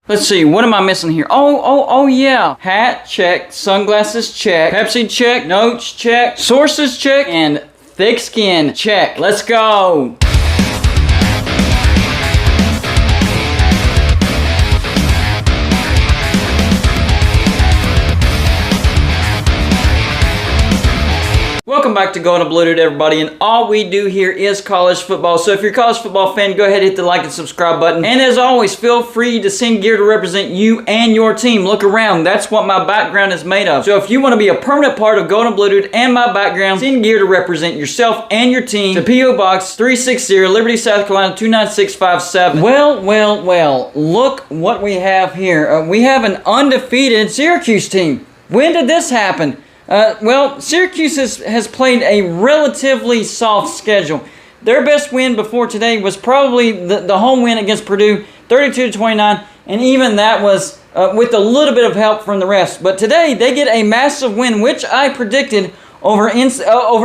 Let's see, what am I missing here? Oh yeah. Hat, check. Sunglasses, check. Pepsi, check. Notes, check. Sources, check. And thick skin, check. Let's go. Welcome back to Going Unbluted, everybody, and all we do here is college football. So if you're a college football fan, go ahead and hit the like and subscribe button. And as always, feel free to send gear to represent you and your team. Look around. That's what my background is made of. So if you want to be a permanent part of Going Unbluted and my background, send gear to represent yourself and your team to P.O. Box 360, Liberty, South Carolina 29657. Well, look what we have here. We have an undefeated Syracuse team. When did this happen? Well, Syracuse has played a relatively soft schedule. Their best win before today was probably the home win against Purdue, 32-29, and even that was with a little bit of help from the refs. But today, they get a massive win, which I predicted over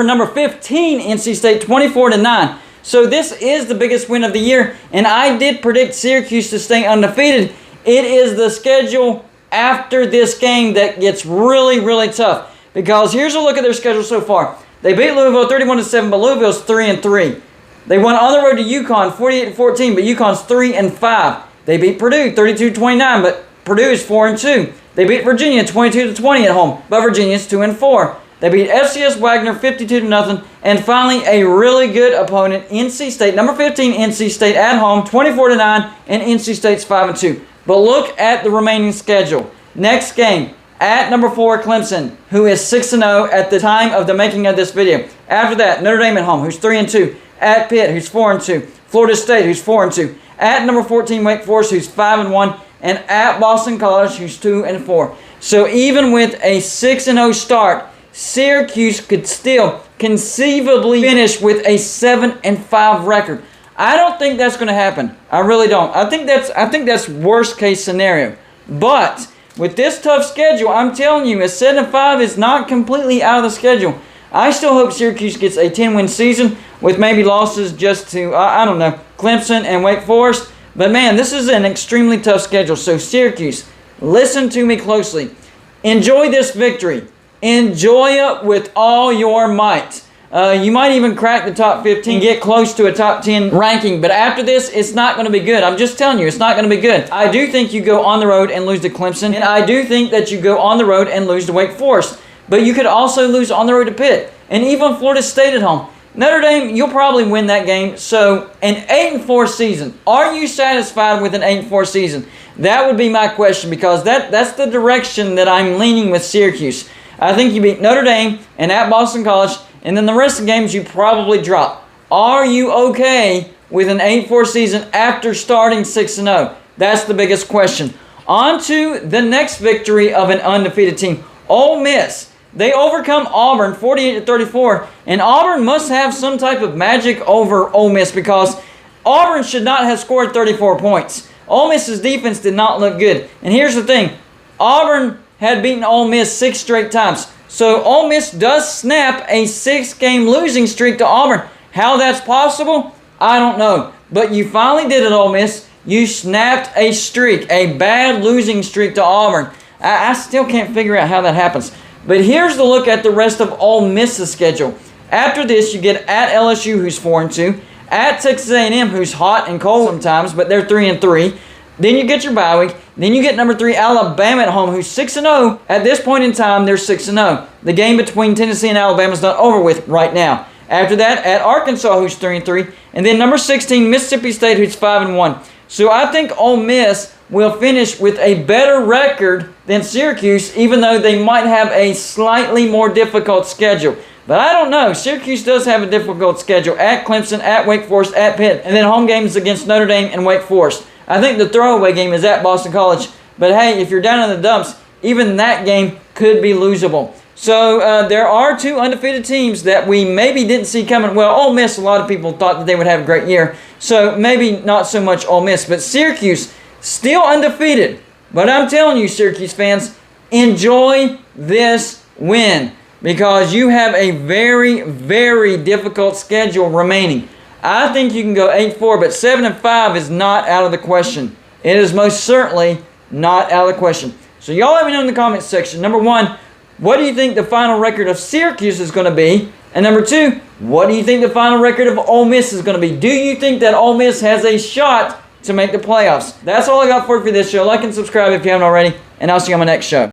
number 15, N.C.State, 24-9. So this is the biggest win of the year, and I did predict Syracuse to stay undefeated. It is the schedule after this game that gets really, really tough. Because here's a look at their schedule so far. They beat Louisville 31-7, but Louisville's 3-3. They won on the road to UConn 48-14, but UConn's 3-5. They beat Purdue 32-29, but Purdue is 4-2. They beat Virginia 22-20 at home, but Virginia's 2-4. They beat FCS Wagner 52-0, and finally a really good opponent, N.C.State, number 15 N.C.State at home, 24-9, and N.C.State's 5-2. But look at the remaining schedule. Next game. At number 4, Clemson, who is 6-0 at the time of the making of this video. After that, Notre Dame at home, who's 3-2. At Pitt, who's 4-2. Florida State, who's 4-2. At number 14, Wake Forest, who's 5-1. And at Boston College, who's 2-4. So even with a 6-0 start, Syracuse could still conceivably finish with a 7-5 record. I don't think that's going to happen. I really don't. I think that's worst case scenario. But with this tough schedule, I'm telling you, a 7-5 is not completely out of the schedule. I still hope Syracuse gets a 10-win season with maybe losses just to, I don't know, Clemson and Wake Forest. But man, this is an extremely tough schedule. So Syracuse, listen to me closely. Enjoy this victory. Enjoy it with all your might. You might even crack the top 15, get close to a top 10 ranking. But after this, it's not going to be good. I'm just telling you, it's not going to be good. I do think you go on the road and lose to Clemson. And I do think that you go on the road and lose to Wake Forest. But you could also lose on the road to Pitt. And even Florida State at home. Notre Dame, you'll probably win that game. So, an 8-4 season. Are you satisfied with an 8-4 season? That would be my question, because that's the direction that I'm leaning with Syracuse. I think you beat Notre Dame and at Boston College, and then the rest of the games you probably drop. Are you okay with an 8-4 season after starting 6-0? That's the biggest question. On to the next victory of an undefeated team. Ole Miss. They overcome Auburn 48-34, and Auburn must have some type of magic over Ole Miss, because Auburn should not have scored 34 points. Ole Miss's defense did not look good. And here's the thing. Auburn had beaten Ole Miss 6 straight times. So Ole Miss does snap a 6-game losing streak to Auburn. How that's possible, I don't know. But you finally did it, Ole Miss. You snapped a streak, a bad losing streak to Auburn. I still can't figure out how that happens. But here's the look at the rest of Ole Miss's schedule. After this, you get at LSU, who's 4-2. At Texas A&M, who's hot and cold sometimes, but they're 3-3. Then you get your bye week. Then you get number 3, Alabama at home, who's 6-0. At this point in time, they're 6-0. The game between Tennessee and Alabama is not over with right now. After that, at Arkansas, who's 3-3. And then number 16, Mississippi State, who's 5-1. So I think Ole Miss will finish with a better record than Syracuse, even though they might have a slightly more difficult schedule. But I don't know. Syracuse does have a difficult schedule. At Clemson, at Wake Forest, at Pitt. And then home games against Notre Dame and Wake Forest. I think the throwaway game is at Boston College. But hey, if you're down in the dumps, even that game could be losable. So there are 2 undefeated teams that we maybe didn't see coming. Well, Ole Miss, a lot of people thought that they would have a great year. So maybe not so much Ole Miss. But Syracuse, still undefeated. But I'm telling you, Syracuse fans, enjoy this win. Because you have a very, very difficult schedule remaining. I think you can go 8-4, but 7-5 is not out of the question. It is most certainly not out of the question. So y'all let me know in the comments section. Number one, what do you think the final record of Syracuse is going to be? And number two, what do you think the final record of Ole Miss is going to be? Do you think that Ole Miss has a shot to make the playoffs? That's all I got for you for this show. Like and subscribe if you haven't already, and I'll see you on my next show.